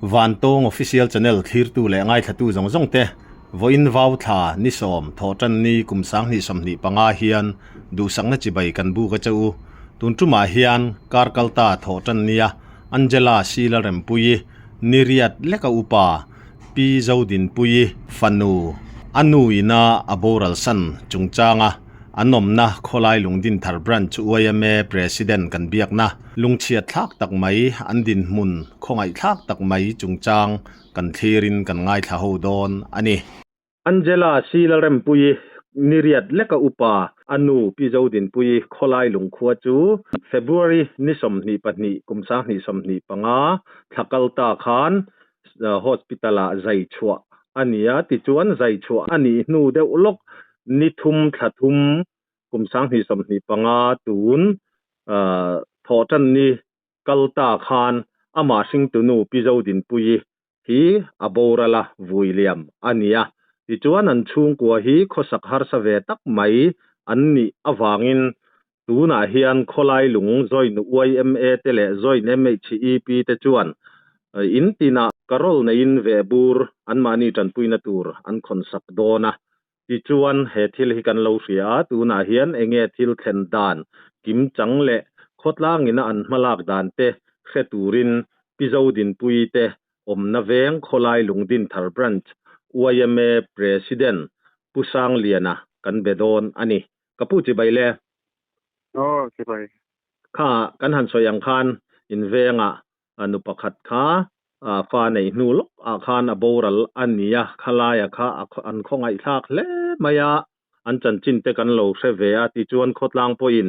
Van Tong official channel thir tu le ngai thatu zong zong te voin vau tha ni som tho tan ni kum sang ni som ni panga hian du sang na chi bai kan bu ka chau tun tu ma hian kar kalta tho tan nia Angela Sila Rempui Niriat leka upa pi zodin pui fanu anu ina aboral san chungchanga anom na kholai lungdin thar branch UIMA president kan biak na lungchia thak tak mai andin mun khongai thak tak mai chungchang kan thirin kan ngai tha ho don ani Angela Sila Rempui Niriat leka upa anu pi zodin pui kholai lung khua chu February ni som ni patni kumsang ni som ni panga thakalta khan hospitala zai chua ania ti chuan zai chua ani nu de ulok ni thum thathum kumsang ni som ni panga tun thotan ni kalta khan ama sing tunu pizo din pui hi aborala vuiliam ania ti chuan an chung kwa hi khosak har sa ve tak mai anni awangin tuna hian kholai lung join UIMA tele join MHEP te chuan in tina karol na in ve bur an mani tan puina tur an khonsak dona ti chuan he thil hi kan lo ria tuna hian enge thil thlen dan kim changle khotlang ina an hmalak dan te kheturin pizodin pui te omna veng kholai lungdin thar branch UIMA president pusang liana kan bedon ani kapuchi baile si bai kha kan han soyang khan in venga anu pakhat kha fa nei nu lok a khan aboral ania khalaya kha an khongai thak hle maya an chan chin te kan lo hre ve a ti chuan khotlang poin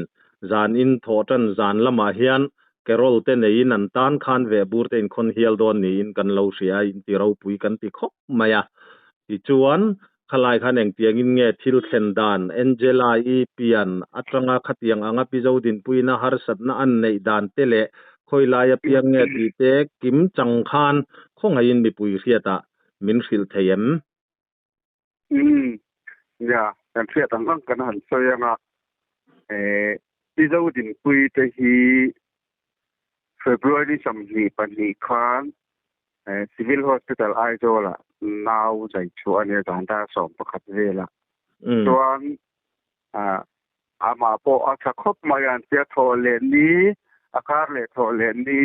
zan in thotan zan lama hian kerol te nei an tan khan ve bur te in khon hial don ni in kan lo ria in ti ro pui kan ti khop maya ti chuan khalai khan eng tiang in nge thil thlen dan Angela e pian atanga khatiang anga pizodin puina har satna an nei dan tele khoilaya piang nge ti te kim chang khan khongai in mi pui riata min hril theyem ya kan thia tang ang kan han soyanga pizodin pui te hi February som ni pani khan civil hospital aizola now zai chu ania dan da som pakhat vela chuan ama po a thakop mayan tia thole ni akar le thole ni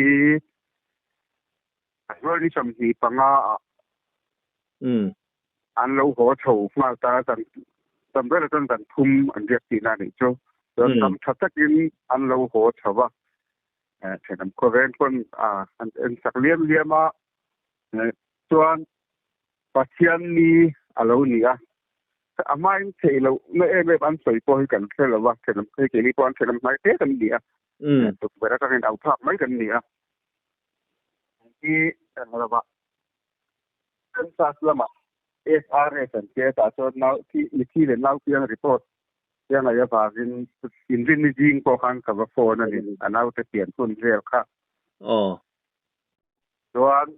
February som ni panga an lo ho tho ma ta tan tamber tan tan thum an riak ti na ni chu tam thatakin an lo ho thawa thenam ko ven kon an sakliam liama chuan pathian ni alo ni a amain thelo me ebe an soi po kan thelo wa thenam ke ni kon thenam mai te kan ni a to bera kan au thak mai kan ni a ki ba kan sa lama SRS and get as now ki le now ki report yang ya ba in ni jing ko kan ka ba phone ani anau te pian kun vel kha chuan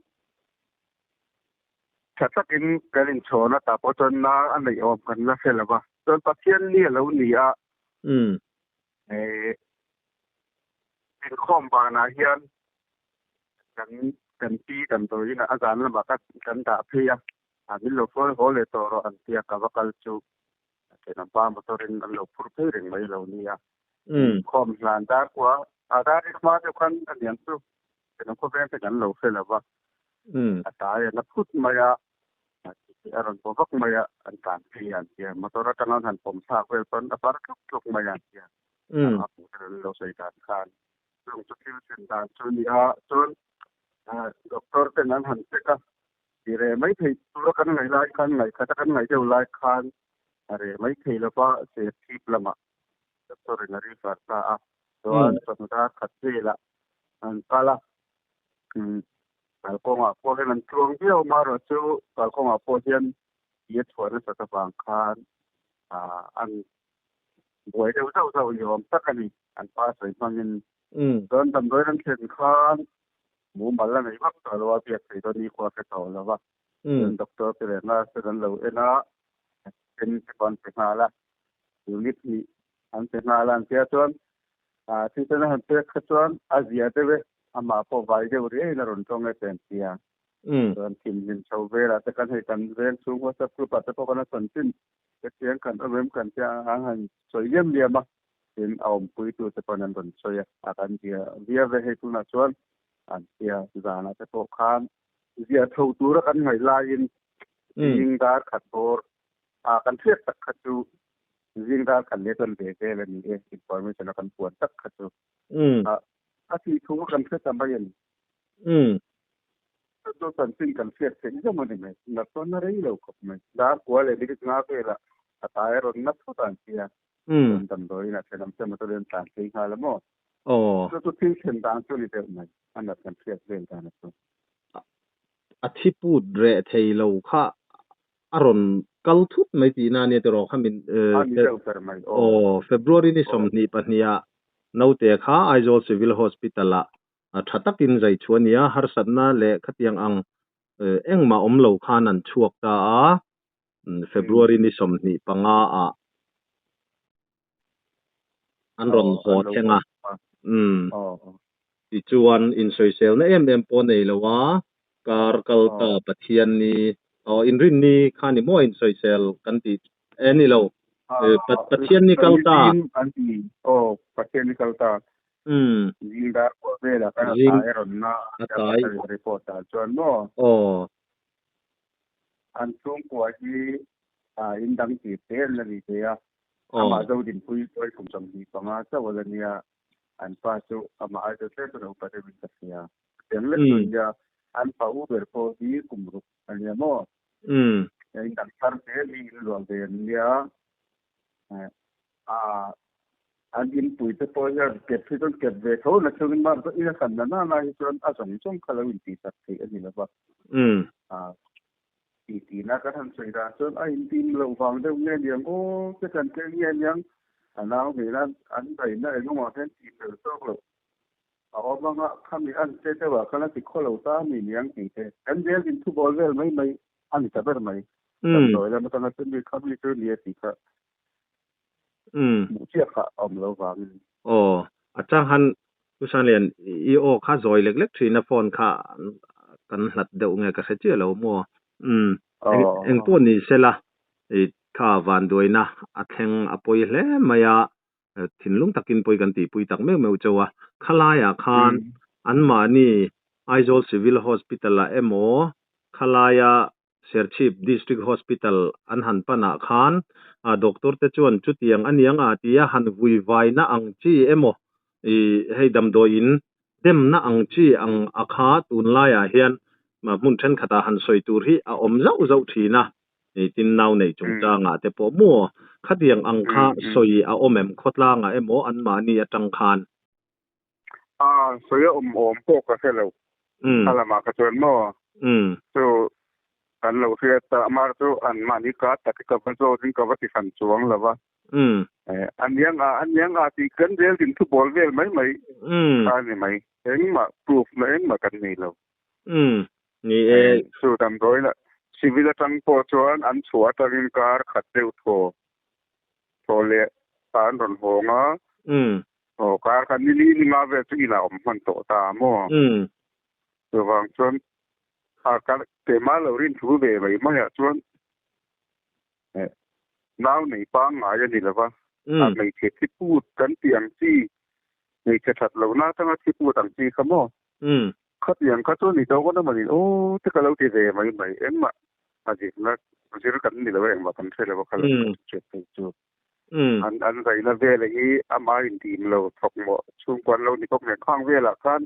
thatak in kalin chona ta po chon na an nei om kan la sela ba chon pathian ni lo ni a in khom ba na hian kan pi kan to ina azan la ba kan ta phia ani lo foi ho le to ro an tia ka va kal chu ke na pa motorin an lo pur pe ring mai lo ni a khom lan da kwa ada ri ma de kan an yan tu ke na ko ven te kan lo sela ba ata ya na phut ma ya aron po vak ma ya an kan phi an tia motora kan han pom sa ko ton apar tuk ma ya tia lo sai kan khan lung tu til sen dan chu ni a chon doctor te nan han te ka dire mai thei tu kan ngai lai kan ngai kha kan ngai deu lai khan are mai thei la pa se thip lama doctor ngari far ta a chuan samda khatse la an kala kalkonga po hen tlong bio maro chu kalkonga po hian ye chhuana sa ta bang khan an boi deu zau yom takani an pa sai mangin don dam doi ran thlen khan mu mala nei vak ta lo a piak thei to ni kwa ka to lo wa doctor te na se dan lo ena ken kon te na la unit ni an te na lan tia chuan ti te na han te kha chuan azia te ve ama po vai de ri na ron tong e pen tia ส่วนทีมยินชาวเวลาจะกันให้กันเรียนสูงว่าจะพูดปัจจุบันส่วนสิ้นจะเสียงกันเอาเริ่มกันจะหางสวยเยี่ยมเดียบเป็นเอาปุ๋ยตัวจะปนันบนสวยอาการเดียเวียไปให้ตัวนักชวนอันเดียสุดานะจะโตขานเดียทูตัวกันให้ลายินยิงดาขัดโบกันเทียบตักขัดจูยิงดาขันเลี้ยกันเด็กเลยนี่อินฟอร์เมชันกันปวดตักขัดจูอาทิตย์ทุ่งกันเทียบทำไมยันตัวสันติกันเสียเสียงจะมันไม่นับต้นอะไรแล้วก็ไม่ดากัวเลยดิบงาไปละตายรถนับทุกตันเสียตันโดยนะเช่นน้ำเชื่อมตัวเรื่องต่างสิ่งหาแล้วมั้งตัวที่เช่นต่างตัวนี้เดียวไม่อันนั้นกันเสียเรื่องการนั้นตัวอาทิตย์พูดเรื่องที่เราค่ะอารมณ์กัลทุบไม่ตีน่าเนี่ยตัวเราค่ะมินFebruary นี่สมนิปัญญาโน้ตเอกค่ะ Aizawl Civil Hospital ละถ้าตักอินใจชวนเนี่ยหาสัตว์น่าเละขัดยังอังเอ็งมาอมเหลาขานันช่วงตาFebruary นี่สมนิปังอาอันรอนโหดเช่งที่ชวนอินโซเชียลเนี่ยปนในละว่าการกัลตาปะเทียนนี่อินรินนี่ข้านี่มั่วอินโซเชียลกันที่นี่เราปะเทียนนี่กัลตาปะเทียนนี่กัลตายิงดาเวลาการตายรอนน่าตายรีพอร์ตจวนมั้งอันช่วงกว่าที่อินดังจีเตลนี่เดียมาดูดินคุยด้วยกลุ่มสมัยประมาณสักวันนี้อันป้าจูมาอาจจะเชื่อตัวเราไปได้วิสัยเดี๋ยวเรื่องนี้อันป้าอุเบอร์พอดีกลุ่มรุกอันนี้มั้งอินดังฟาร์เซลีหรือว่าเดียนี้อันอินปุยจะพอจะเก็บที่ต้นเก็บเวทเขาในช่วงนั้นก็อีกขั้นนั้นน่าจะอาศัยช่วงคลาวินตีสักทีอันนี้นะว่าทีน่าก็ทำสิ่งต่างส่วนไอ้ทีมเราฟังได้เงี้ยยังโอ้จะกันเงี้ยยังอันนั้นเวลาอันใดนั่นไอ้ลูกหมาแทนทีมเราต้องเราเอาบางอ่ะคำนี้อันเจ๊ว่าขณะที่คนเราตามีเลี้ยงจริงๆอันเดียวกันทุกบอลเลยไม่อันนี้จะเป็นไหมโดยแล้วมันต้องเป็นมีคำนี้ตัวเลี้ยสิค่ะมุเชี่ยค่ะเอาเราฟังอาจารย์ฮันผู้ชายเรียนข้าซอยเล็กๆที่นครค่ะกันหลัดเดาไงก็เสียเจ้าเรามัวเอ็งตัวนี้เสละข้าวันด้วยนะอาแทงอภัยเล่มายาถิ่นลุงตักินปุยกันตีปุยตักเมื่อเจ้าขลายอาคารอันมานี่ Aizawl Civil Hospital ละขลายSerchhip District Hospital อันหันปนาคารด็อกเตอร์เตจวนจุดยังอันยังที่หันวุยไวนะอังจีให้ดำโดยินเต็มนะอังจีอังอาคาตุนลายเฮียนมามุ่งเช่นขตาหันสวยตูรีอมเจ้าทีนะตินนาวในจงจางแต่พอมัวขัดยังอังคาสวยอมขดลางอันมานี่จังคานสวยพวกก็เสร็จแล้วอะไรมากระชวนมั่วso kan lo sia ta mar tu an mani ka ta ka ban so din ka wati san chuang la wa an yang a ti kan del din tu bol vel mai ni mai eng ma proof na eng ma kan ni lo ni so tam doi la civil tang po chuan an chua ta rin kar khat deu tho le tan ron ho nga kar kan ni ma ve tu ila om man to ta mo so wang chuanการเตะมาเราเรียนรู้แบบไม่มาชวนน้าวในปังหายนี่แหละว่าในเขตที่พูดกันเตียงที่ในเขตเราหน้าทั้งที่พูดต่างที่เขาบอกเขาเตียงเขาตัวนี้เขาก็ต้องมาดิโอ้ที่เขาเราที่เรียไม่เอ็มอ่ะอาจจะนะมันจะรู้กันนี่แหละว่าเอ็มว่ากันใช่แล้วว่าเขาเจ็บจุดอันใดนั่นเวลาที่อามาอินทีมเราถกหมดช่วงก่อนเรานี่ก็เหมือนข้างเวลากัน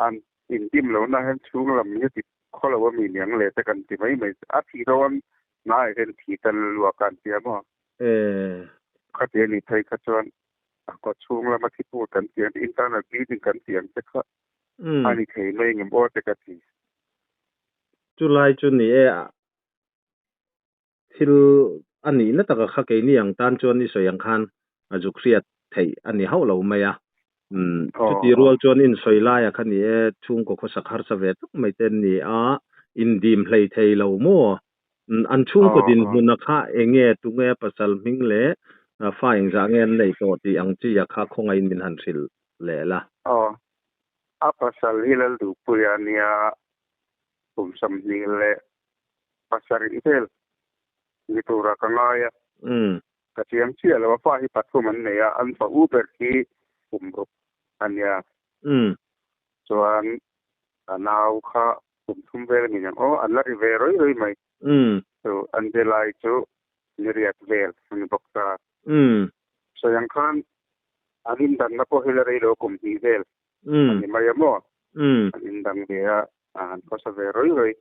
อันอินทิมเรานะเห็นช่วงเรามีติดข้อเราว่ามีเลี้ยงเลยแต่กันที่ไม่อาทิตย์โดนน่าเห็นที่ตลอดการเสียมั้งข้าเดียนี่ไทยข้าจวนก็ช่วงเรามาที่พูดกันเสียงอินเทอร์เน็ตดีถึงกันเสียงแต่ก็อันนี้เคยไม่เงินบ่แต่กันที่จุลัยจุนี่ที่อันนี้นั่นแต่ก็ข้าเกนี่อย่างตานจวนนี่สวยอย่างคันจุเครียดไทยอันนี้เขาเราไม่จุดที่รัวจวนอินสวยลายคันนี้ช่วงก็ข้อสักหาสเวทไม่เต็นนี่อินดีมเพลย์ไทยเรามั่วอันช่วงก็ดินมุนค่าเองตุงปัสสาวะมิงเล่ฝ่ายจางในตัวที่อังจีอยากข้าคงไอ้มินหันสิลเล่ละปัสสาวะฮิลดูปุยานี sam ni le pasari tel ni tura kangaya ka chiam chia lo fa hi pathu man ne ya an fa uber ki kumru anya chuan anaw kha thum vel ni yang o an la rive roi mai so an de lai chu ni riat vel ni bokta so yang khan anin dan na po hilare lo kum ti vel ni mai mo anin dang dia an ko sa ve roi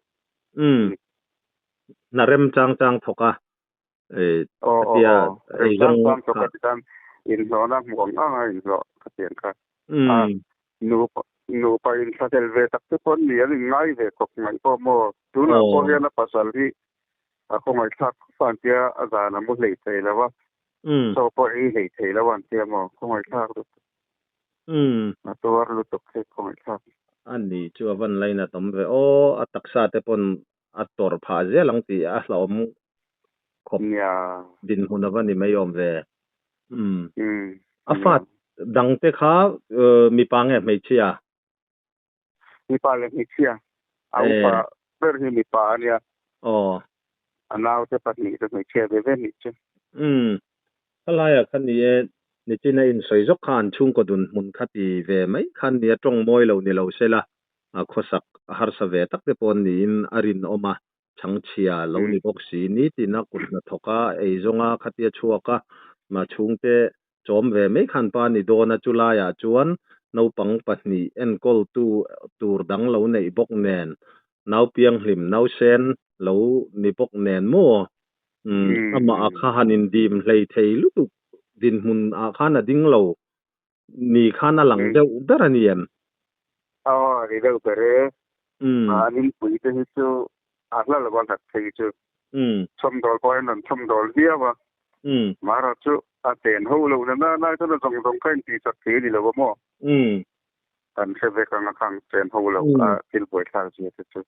na rem chang thoka tia jong ka kan in lo na mo in lo ka tian ka nu pa in sa tel ve tak te pon ni ali ngai ve kok ngai po mo tu na po ya na pasal hi ako ngai thak fan tia azana mo le te la wa so po i le te la wan tia mo ko ngai thak na to war lu tok he ko ngai thak ani chu van laina tom ve o ataksa te pon ator pha je lang ti a hlom khop nya din hunava ni mai om ve afat dang te kha mi pange mai chia mi pa le mi chia au pa ber mi pa ania anaw te pat ni te mi chia ve ni che kalaya khan ni china in soi jok khan chung ko dun mun khati ve mai khan ni atong moi lo ni lo sela khosak har sa ve tak te pon ni in arin oma changchia lo ni boxi ni tina kutna thoka ei zonga khatia chuaka ma chungte chom ve mai khan pa ni dona chulaya chuan no pang pahni en kol tu tur dang lo nei bok nen nau piang hlim nau sen lo ni bok nen mo ama akha hanin dim hlei thei lutu din hun akha na ding lo ni khana lang deu daraniam ri deu pere anin pui te chu akla la ban thak thei chu chom dol point nan chom dol dia wa mara chu a ten ho lo na to na dong kan ti sak the ni lo mo an se ve kan khang ten ho lo a til boi thar chi te chu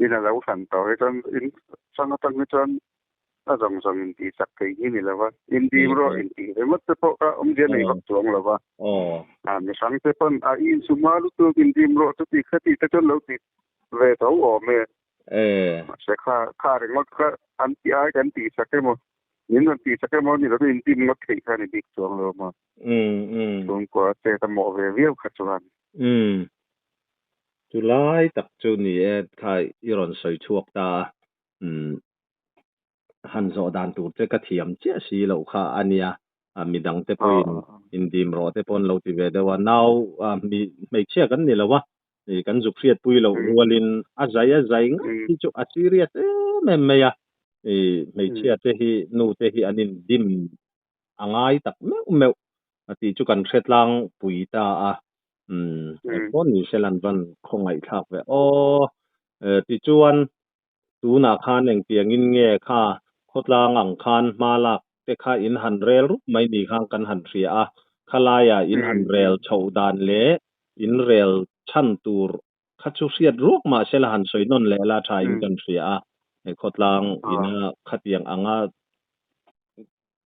ina lo san to he ton in sang tan ni ton a dong in ti sak the ni lo wa in di ro in ti he mat po ka je nei bak tuang lo wa mi sang te pon a in sumalu tu in di ro tu ti khati te ton lo ti ve to o me se kha ring mak kha an ti ai kan ti sak mo nin an ti sak mo ni lo in ti mak thei kha ni dik tuang lo ma tung ko te ta mo ve viu kha chuan July tak chu ni khai iron soi chuak ta han zo dan tu te ka thiam che si lo kha ania midang te poin in dim ro te pon lo ti ve de wa now mi mai che kan ni lo wa ni kan zu khiat pui lo rualin a zai ngi chu a serious me ya mai che te hi nu te hi anin dim angai tak me ati chu kan khet lang pui ta pon ni selan van khongai thak ve ti chuan tu na khan eng piang in nge kha khotlang ang khan malak te kha in han rel ru mai ni khang kan han thria khalaya in han rel chho dan le in rel chan tur khachu siat ruk ma sela han soi non le la tha in kan thria khotlang ina khatiang anga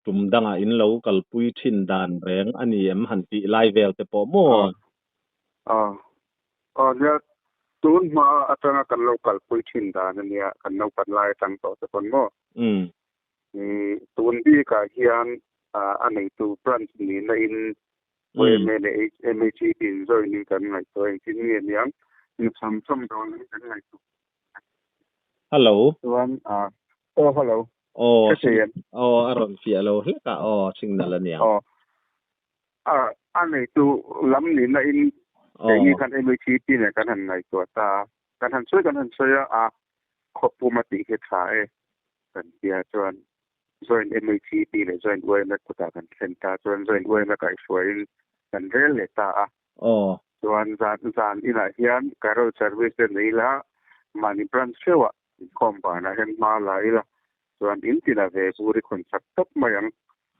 tumdanga in lo kal pui thin dan reng ani em han ti lai vel te po mo ya tun ma atanga kan local pui thin dan ania kan no kan lai tang to te kon mo tun bi ka hian anei tu branch ni na in we me le MHC in zoi ni kan ngai to en tin ni niang in sam don ni kan ngai tu hello tuan hello aron fi alo heka signal ania anei tu lam ni na in ni kan MHC ne kan han ngai to ta kan han soi a khopu mati ke thae kan dia chuan join MHC le join we na kuta kan center join we na kai suai kan rel le ta chuan zan ina hian carol service nei la mani branch sewa kompa na hen ma la ila chuan in tina ve puri concept top mayang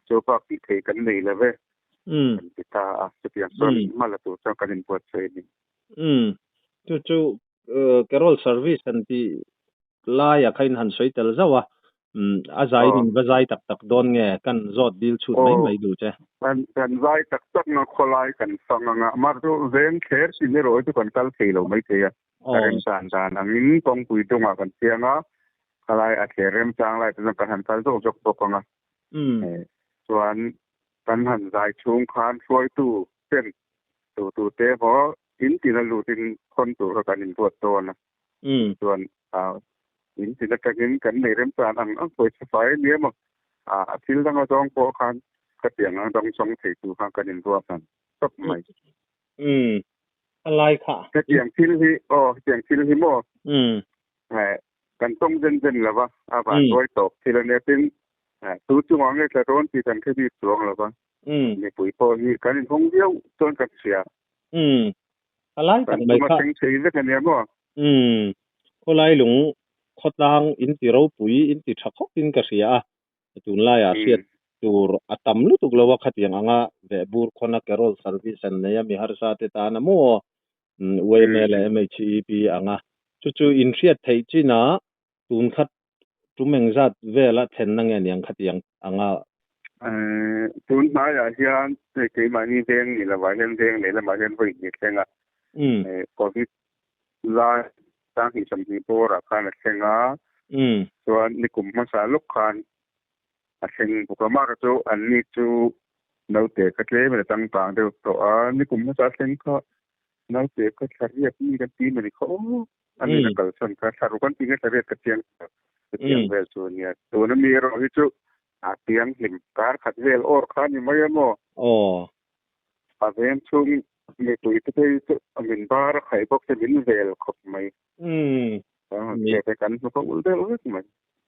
so pa pi thei kan nei la ve kita sepian son mala tu so kan in pot sei ni chu carol service anti la ya khain han soi tel zawa azai nin bazai tak don nge kan zot dil chut mai du che kan zai tak na kholai kan sanga mar tu zen kher si ne roi tu kan kal thei lo mai te ya rem san dan angin kong pui tunga kan sianga kalai a rem chang lai tan kan han tal zo jok to konga chuan kan han zai chung khan suai tu ten tu te ho in tin lu tin kon tu kan in tuat to na chuan in tin ka kan nei rem san ang poi sai ni ma thil dang a jong ko khan ka tiang ang dong song thei tu khan kan in tuat san top mai อะไรค่ะ cái tiếng thil hi mo kan tong zen la ba ba roi tok thil ne tin tu chu ang le ron ti kan khedi chuang la ba ni pui po hi kan hong diu ton kan sia อะไร kan ไม่ ma ค่ะ teng sei le kan ne mo คนไรหลงขดลางอินติเราปุ๋ยอินติชักขกินกระเสียจุนไล่เสียตูรอัตมลุตุกลวะขัดยังอ่ะเวบูร์คนนักเกอร์ลสันวิสันเนี่ยมีฮาร์ซาเตตานะโมเวเมลเอ็มเอชีพีอ่ะจู่อินเสียไทยจีน่ะตุนขัดจุเมงจัดเวลาเทนนังยังขัดยังอ่ะตุนมาอย่างเช่นที่มานี่เด้งนี่ละว่าเด้งนี่ละมาเด้งไปนี่เด้งก็ที่ลาตั้งที่สมบูรณ์ราคาเด้งส่วนนี่กลุ่มภาษาลูกค้าเช่นพวกเรามาก็อันนี้จู่เราเตะก็เลยไม่ได้ตั้งต่างเดียวตัวนี่กลุ่มภาษาเช่นก็เราเตะก็เรียกนี่กันทีมันเขาอันนี้นักการส่วนการสรุปกันทีก็เรียกกันเทียงเวลส่วนเนี่ยตัวนั้นมีเราที่จู่เตียงหิมการขัดเวลออร์คันนี่ไม่ยังมั้งเวนช่วงมีตัวที่มินบาร์ใครบอกจะมินเวลขบไหมมีแต่กันมันก็อุลเดลไหม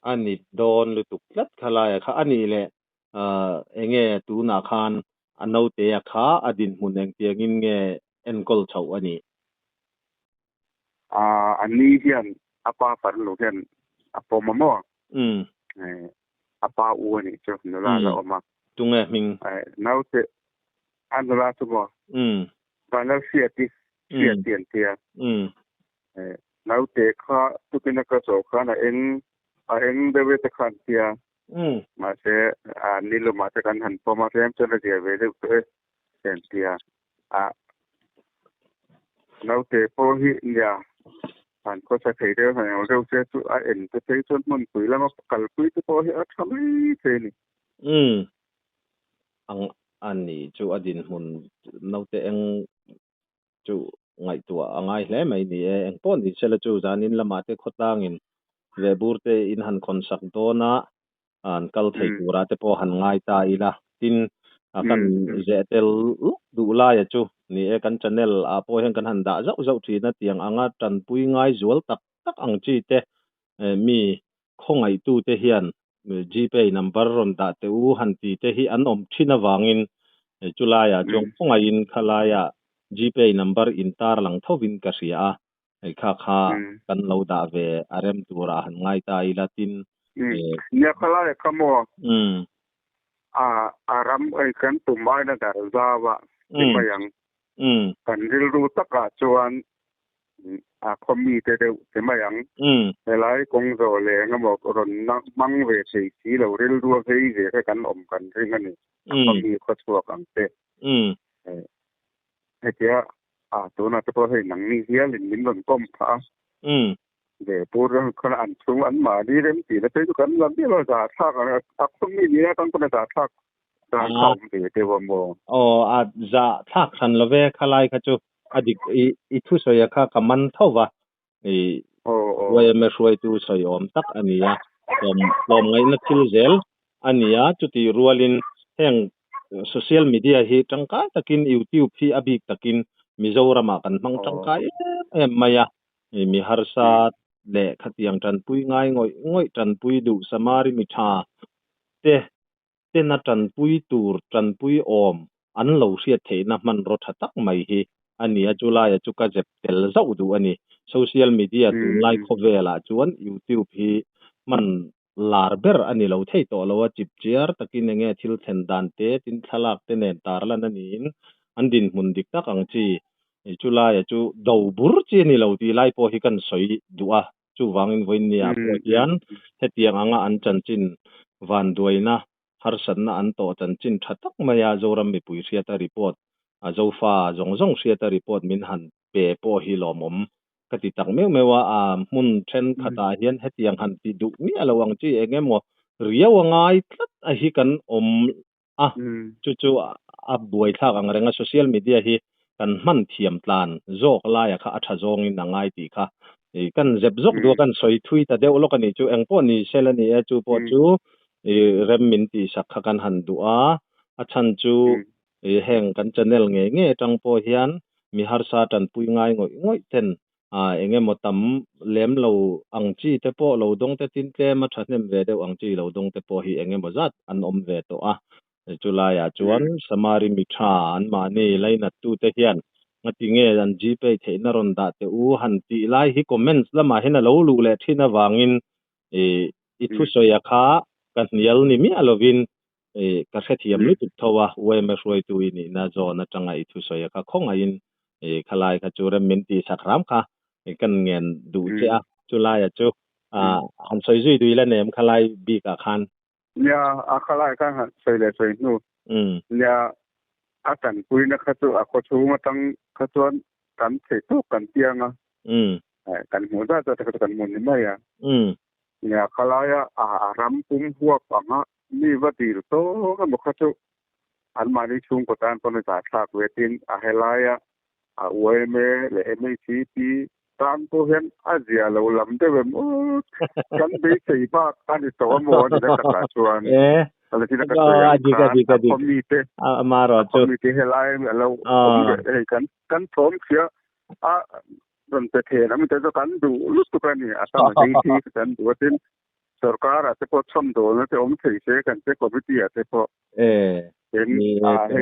อันนี้โดนหรือตุกลัดขลายค่ะอันนี้แหละเงี้ยตูนาคารอันเอาเตะขาอดินหุ่นแดงเตียงินเงี้ยเอ็นกอลเฉาอันนี้อันนี้เฮียนอาปาฝันหรือเฮียนอาปอมมั่วอาปาอ้วนนี่จ้ะนุลาเราออกมาจุงเอ๋มิงน่าจะอันนุลาสมอวันแล้วเสียเตียนเตียน่าจะข้าตุกินกระโจกข้าน่ะเอ็งเดวิดขันเตียมาเสนี่เรามาจากกันหันพอมาเรียนจนเราเดียวเวลาเตียนเตียน่าจะพอที่เนี่ยผ่านก็จะเทเดียวให้เราเชื่อตัวเอ็นจะเทจนมันปุ๋ยแล้วมากัลปุ๋ยจะพอที่ทำให้เทนี่อันนี้จู่อดินหุ่นน่าจะเองจู่ไงตัวง่ายเลยไม่นี่เองป้อนที่เชลจู่จานินละมาเตขดล่างอินเวบูร์เตอินหันคอนสักโดนะกัลเทกูราเตพอหันง่ายตายละตินกันเจเตลดูลายจู่นี่กันชแนลพอเห็นกันหันด่าเจ้าทีนั่นเตียงจันปุยง่ายจวลตักอังจีเตมีคงไอตูเตเฮียนGPay number รอนด่าเตอูหันตีเตฮีอันอมชินวางินจุลายจงคงไออินขลาย GPay number อินตาร์หลังทวินกษียไอ้ข้ากันเราด่าเวอารมตัวราหันง่ายตายละตินเนี่ยขลายขโมอารมไอ้กันตุ่มไม้นั่นแต่ซาวะที่มายังกันที่รู้ตะกาจวนคอมมีเตเดที่มายังหลายกงโซเลงก็บอกรอนมังเวสีเราเรียนรู้ให้เรื่องกันอมกันเรื่องนี้คอมมีข้อชัวกันเตให้เจ้าตัวนั้นจะพอให้หนังนี้เสียลินมินวันก้มขาเดี๋ยวพูดเรื่องขนาดช่วงอันมาดีเริ่มตีแล้วไปดูกันวันที่เราจะทักคอมมีนี้ต้องเป็นจะทักเข้าเดี๋ยวโมจะทักขันละเวขลายขจูอดีตอีทุสอยค่ะกับมันเท่าวะเวไม่ช่วยตัวสอยอมตักอันนี้ลมไงนักทิลเซลอันนี้จุดที่รัวลินแห่งโซเชียลมีเดียฮีจังกายตะกินยูทูบที่อภิตะกินมิโซรามากันมังจังกายมายามีฮาร์ซาเละขัดยังจันปุยง่ายง่อยจันปุยดูสมาริมิชาเตนัจันปุยตูร์จันปุยอมอันเหลาเสียเทนะมันรถตักไม่ฮีอันนี้จุลายจุกเจ็บเตลเจ้าดูอันนี้โซเชียลมีเดียดูไลค์เวลาจวนยูทูบฮีมันลาร์เบอร์อันนี้เราเท่ตัวเราว่าจิบเจียร์ตะกินยังไงทิลเทนดันเตตินทลักเตเนตาร์ละนั่นนี่อันดินมุนดิกตักอังจีจุลายจูดาวบุร์จีนี่เราที่ไล่พอฮิกันสวยดูจูวางินวินเนียพอดีอันเฮตียงอันจันจินวันด้วยนะฮาร์สันนะอันโตจันจินชัดตักมายาโจรัมมีปุยเสียตารีพอร์ตโจฟ้าจงเสียตารีพอร์ตมินหันเปโปฮิลอม กติตังไม่ว่ามุนเช่นขตาเฮียนเฮตียงหันติดุมีอะไรวังจีเองมเรียวง่ายทัดฮิกันจู่บวยทักอังเรงโซเชียลมีเดียฮีกันมันเทียมตานโจกลายค่ะอัชจงอินง่ายตีค่ะกันเจ็บจกดูกันสวยทุยแต่เดี๋ยวโลกันนี่จู่เองพอนี่เซลนี่จู่พอจู่เริ่มมินตีสักกันหันดูอาชันจู่แห่งกันจะเนลเงี้ยจังพอเฮียนมีฮาร์ซาตันปุยง่ายง่อยเต็นเองมตำเลี้ยมเราอังจีเตปอเราดงเตตินเตมาชัดเนมเวเดอังจีเราดงเตปอฮีเองมจัดอันเวตัวจุลายจวนสมาริมิชาอันมานี่ไลนัดตูเตเฮียนงติเงอันจีไปเทนรอนดาเตอูหันตีไลฮิคอมเมนต์ละมาเห็นเราลูเลที่นวางินอิทุสอยคากันเยลนิมิอลวินกระเทียมลุตุทว่าเวมรวยตัวนี้น่าจะน่าจังไอทุสอยคาคงไอินขลายขจูเรมินตีสักรามค่ะกันเงินดูเจ้าจุลายจูหันสอยจุยดูแลเนี่ยมขลายบีกอาคันเนี่ยขลายกันสอยเลยสอยนู่เนี่ยกันปุยนะขจูขจูมาตั้งขจวนกันเสตุกันเตียงกันหัวได้จะกันหมุนไม่เนี่ยขลายรำปุ้งหัวปังนี่ว่าตีโตกันบอกขจูอันมาในช่วงก่อนตอนในสายฉากเวทีเฮลายอวยเมเลเอเมซีพีตามตัวเห็นอาเซียเราลำได้แบบกันไปสี่ภาคอันนี้ตัวมัวนี่ได้กระชวนอะไรที่นักการคอมมิตี้มารอคอมมิตี้เฮลายเรากันพร้อมเสียตอนเทนะมันจะกันดูรู้สึกกันนี่อาศัยที่กันดูว่าसरकार आते पो छम दोन ते ओम थैसे कंते कमिटी आते पोเป็นให้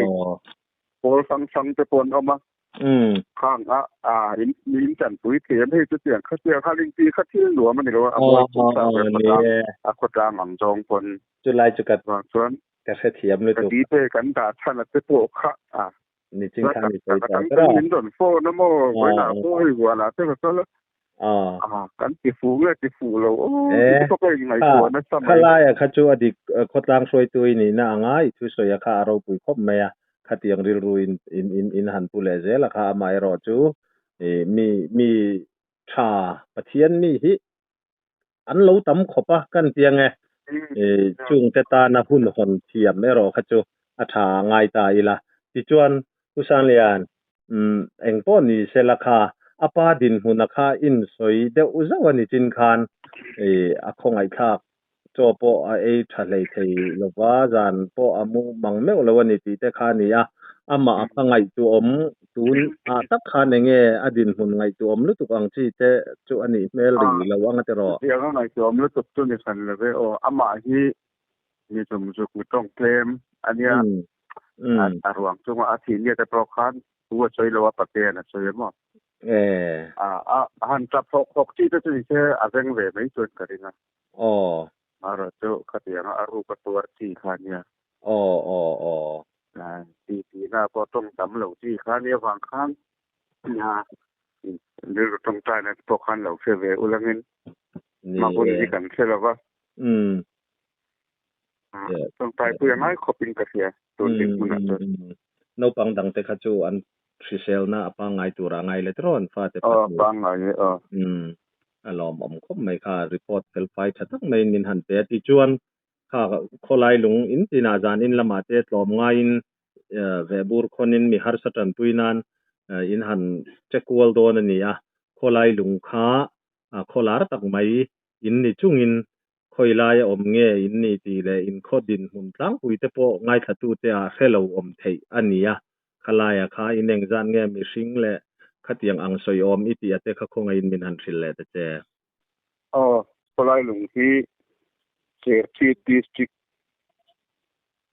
โพลฟังจะปนออกมาข้างอินจันปุ๋ยเทียมให้จุดเสียงข้าเสียข้าลิงปีข้าที่หลวงมันนี่ว่าว่าผู้สาวแบบคนกลางหลังจองคนจุลายจุกัดส่วนกระเทียมเลยตัวดีเตกันดาชันจะโปะค่ะนี่จริงทางนี้ไปตั้งแต่ยินโดนโฟนะโมไว้หน้าโฟให้หัวนะเจ้าก็แล้วกันติฟูเงติฟูเราก็เป็นยังไงตัวนั้นสมัยข้าไล่ข้าจูอดีคนต่างช่วยตัวนี้นะง่ายทุสอยข้าเราปุยคบเมียข้าเตียงริลรูอินหันปุเลเซล่ะข้าไม่รอจูมีชาปะเทียนมีฮิอันเราตำขบะกันเตียงไงจุงเตตานาหุ่นหอนเทียมไม่รอข้าจูอาชาง่ายตายละที่จวนผู้สร้างเลียนเองป้อนนี่เซล่ะข้าอาปาดินหุนค่าอินสวยเดอุจาวันจินคานอาคงไอทักจอปอทะเลไทยลบว่าจานปออามูบังเมลวันนี้ที่แต่คานี่อามาอาไงตัวอมตุนตักคานเงอดินหุนไงตัวอมลุตุกังที่แต่จูอันนี้เมลีแล้วว่างันจะรอเดี๋ยวไงตัวอมลุตุตุนี่สันเลยอามาที่มีสมุจุกต้องเคลมอันนี้รวมจังว่าอาทิตย์นี้จะโปรคันตัวช่วยเราว่าประเทศนะช่วยมั้งหันจับพกที่จะช่วยอะไรเงี้ยไม่ช่วยกันนะเราจะขัดยังอารูปตัวที่ข้านี่ทีน่าก็ต้องทำเหล่าที่ข้านี่บางครั้งหรือต้องใจในพวกขันเหล่าเชื่อเวอุลังเงินมาคนที่กันเชื่อแล้วว่าต้องใจเพื่อให้ขบินกระเสียตัวเด็กมันนั่นเราปังดังแต่ข้าจูอันสิเซลนะปังไงตัวร่างไงเลยตรอนฟาเตปังไงลอมอมคบไม่ค่ะรีพอร์ตเซลไฟชัดทั้งไม่นินหันเตติจวนค่ะคนไล่ลุงอินตินาจานินละมาเตลอมไงเวบูร์คนนินมีฮาร์สตันตุยนันอินหันเช็ควอลโดนนี่คนไล่ลุงค่ะคนลาร์ตักไม่อินนี่จุงอินคอยไล่อมเงยอินนี่ตีเลยอินโคดินหุ่นตั้งปุยเตปอไงทัตุเตะเซลล์อมเทยอันนี้ขลายข้าอินเองจานเงมีสิ่งเละขัดยังอังสอยอมอิติอาเตข้าคงอินมินหันสิเละแต่เจ้คนไล่ลุงที่เชียร์ที่ดิสตริก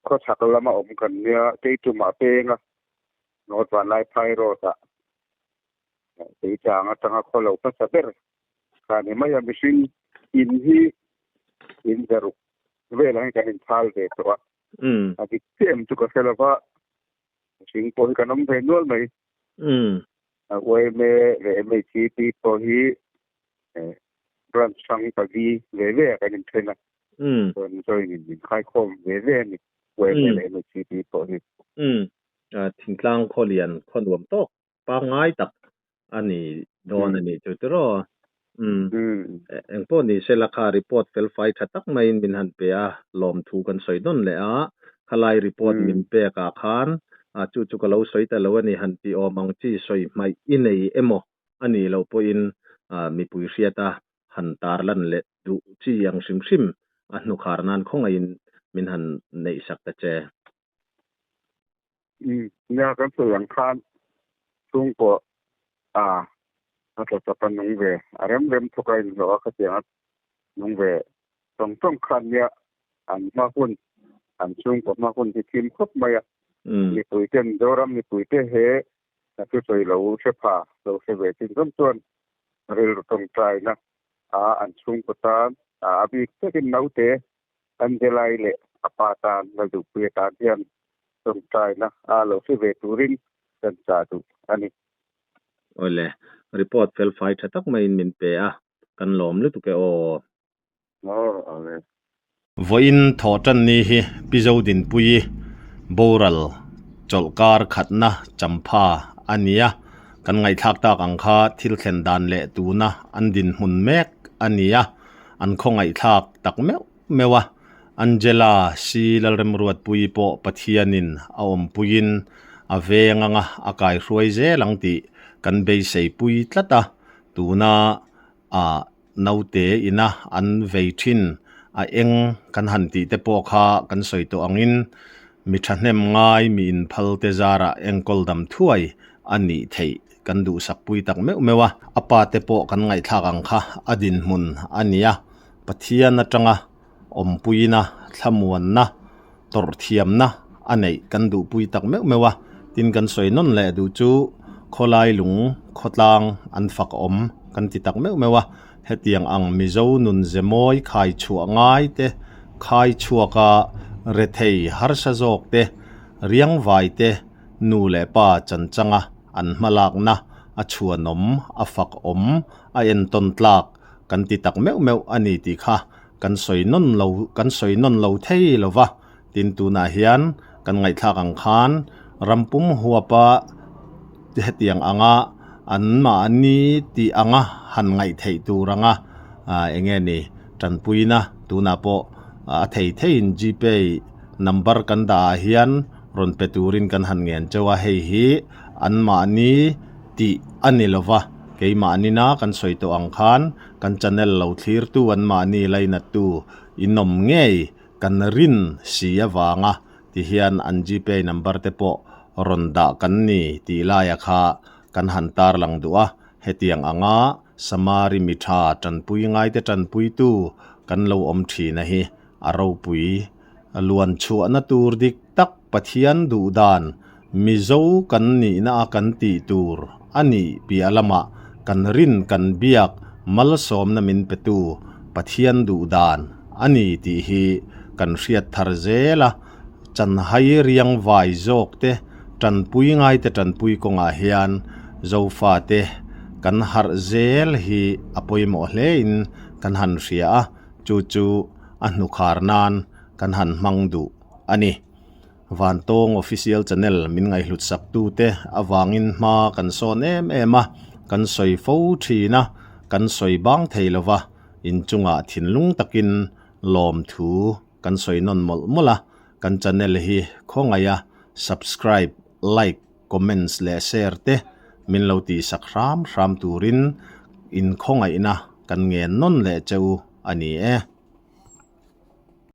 เขาชักละมาอมกันเนี่ยที่จุมาเปงโนดวันไล่ไพโรตตีจางตั้งคนเราพัสเตอร์การนี้ไม่ยังมีสิ่งอินที่อินเดรุเวลาให้การอินทาลเดตัวอันที่เต็มทุกเซลล์ว่าสิ่งพอที่กันน้ำเพลนด้วยไหมเว้ยเมเรไม่ชีตีพอที่รันสังตะกีเว่กันนินเทนะส่วนจอยนินคายคมเว่นี่เว้ยเมเรไม่ชีตีพอที่ทิ้งกลางคนเรียนคนรวมโตปังง่ายตักอันนี้ don ani chu tro eng po ni selaka report fel fai thatak main min han pe a lom thu kan soidon le a khalai report min pe ka khan a chu ka lo soita lo ani han pi o mang chi soi mai inei emo ani lo po in mi pui riata han tar lan le du chi yang sim a nu khar nan khong in min han nei sak ta cheเนี่ยก็เสียงคานช่วงก็อาจจะเป็นนุ่งเวเริ่มทุกอย่างเราก็เสียงนุ่งเวต้องคานเนี่ยมาคุณช่วงก็มาคุณที่ทีมครบมามีปุ๋ยเต็มดอร์มีปุ๋ยเตะเฮคือช่วยเราเชื่อผ้าเราเสวติต้นส่วนเรื่องตรงใจนะช่วงก็ตามบีก็เป็นน้าเตะเจริญเลยปาตานเราดูเปรียตาเทียนตรงใจนะเราเสวตุรินกันจ่าดูอันนี้โอ้เลยรีพอร์ตเฟลไฟท์ทักไม่มินเปะกันล้อมหรือตุกโอเลย voin thotan ni hi pizodin pui boral cholkar khatna champha ania kan ngai thak tak angkha thil khen dan le tuna andin hun mek ania an khongai thak tak mewa Angela si lalrem ruat pui po pathianin aom puin avenganga akai hruaize langti kan be sei pui tlata tuna naute ina an veithin eng kan hanti te po kha kan soito angin mi thahnem ngai mi in phalte zara engkol dam thuai ani thei kan du sakpui tak mewa apa te po kan ngai thak angkha adin mun ania pathian atanga ompuina thlamuanna torthiamna anei kan du pui tak mewa tin kan soinon le du chu kholai lung khotlang an fak om kan ti tak mewa hetiang ang mizo nun zemoi khai chua ngai te khai chua ka rethei harsa jok te riang vai te nu le pa chanchanga an malak na a chuanom a fak om a en ton tlak kan ti tak meu ani ti kha kan soinon lo thei lova tin tu na hian kan ngai thak ang khan rampum huapa hetiang anga an ma ani ti anga han ngai thei turanga enge ni tanpuina tuna po thei in gpay number kan da hian ron peturin kan han ngen chawa hei hi an ma ani ti anilova keima anina kan soito ang khan kan channel lo thlir tu an ma ani laina tu inom ngei kan rin sia wanga ti hian an gpay number te po ronda kan ni ti laya kha kan hantar lang dua hetiang anga samari mitha tanpui ngai te tanpui tu kan lo om thi na hi aro pui luan chu na tur dik tak pathian du dan mizo kan ni na kan ti tur ani pialama kan rin kan biak mal som na min petu pathian du dan ani ti hi kan riat thar zela chan hai riang vai jok te tanpui ngai te tanpui ko nga hian zofa te kan har zel hi apoi mo hlein kan han ria chu anu kharnan kan han mangdu ani Vantong official channel min ngai hlut sak tu te awangin ma kan son ema kan soi fo thina kan soi bang theilova in chunga thinlung takin lom thu kan soi non mola kan channel hi khongaya subscribe like comments le share te min lo ti sakram turin in khongai na kan nge non le cheu ani